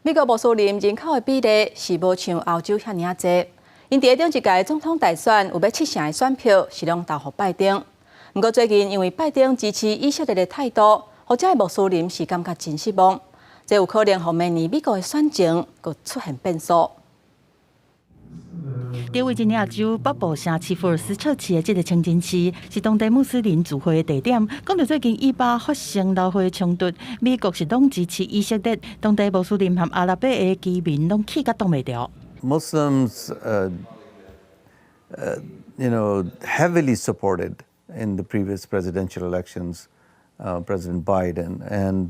美国穆斯林人口的比例是无像欧洲遐尔济，因伫顶一届总统大选有要7成的选票是拢投予拜登。不过最近因为拜登支持以色列的态度，或者穆斯林是感觉真失望，这有可能让明年美国的选情佫出现变数。 在维吉尼亚州北部城市福尔斯彻市的这个清真寺，是当地穆斯林聚会的地点。讲到最近以巴发生流血冲突，美国是拢支持以色列，当地穆斯林和阿拉伯的居民拢气甲挡袂牢。Muslims, heavily supported in the previous presidential elections, President Biden, and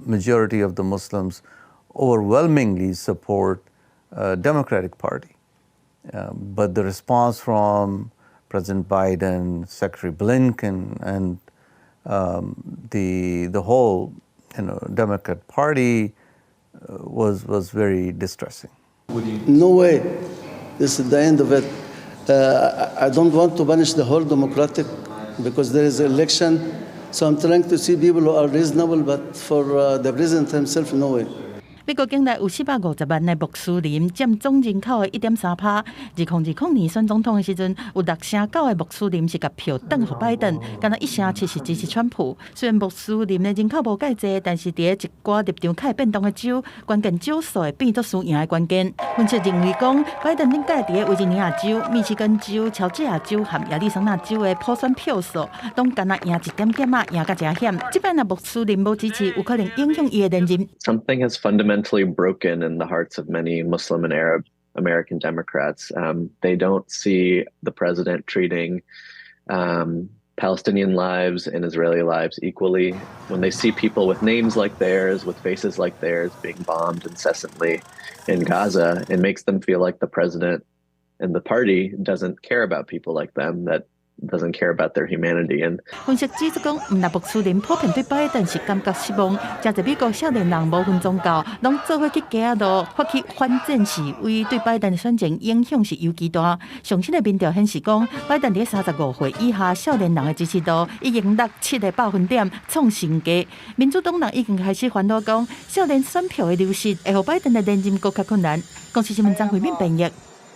majority of the Muslims overwhelmingly support Democratic Party. But the response from President Biden, Secretary Blinken, and the whole Democrat Party was very distressing. No way. This is the end of it. I don't want to punish the whole Democratic because there is an election. So I'm trying to see people who are reasonable, but for the president himself, no way. 美国境内有450万的穆斯林，占总人口的1.3%。2020年选总统的时阵，有6成9的穆斯林是甲票转予拜登，敢若1成7是支持川普。虽然穆斯林的人口无介济，但是伫一寡立场较变动的州，关键少数会变作输赢的关键。分析认为讲，拜登顶届伫维吉尼亚州、密西根州、乔治亚州和亚利桑那州的普选票数，拢敢若赢一点点啊，赢甲真险。即摆若穆斯林无支持，有可能影响伊的连任。Something has fundamentally broken in the hearts of many Muslim and Arab American Democrats. They don't see the president treating Palestinian lives and Israeli lives equally. When they see people with names like theirs, with faces like theirs being bombed incessantly in Gaza, it makes them feel like the president and the party doesn't care about people like them, that doesn't care about their humanity. And 分析指出讲，若穆斯林普遍对拜登是感觉失望，真侪美国少年人无分宗教，拢做伙去街路发起反战示威，对拜登的选情影响是尤其大。上新的民调显示讲，拜登伫35岁以下少年人的支持度已经落7个百分点，创新低。民主党人已经开始烦恼讲，少年选票的流失会让拜登的连任更加困难。公司新闻张惠敏编译。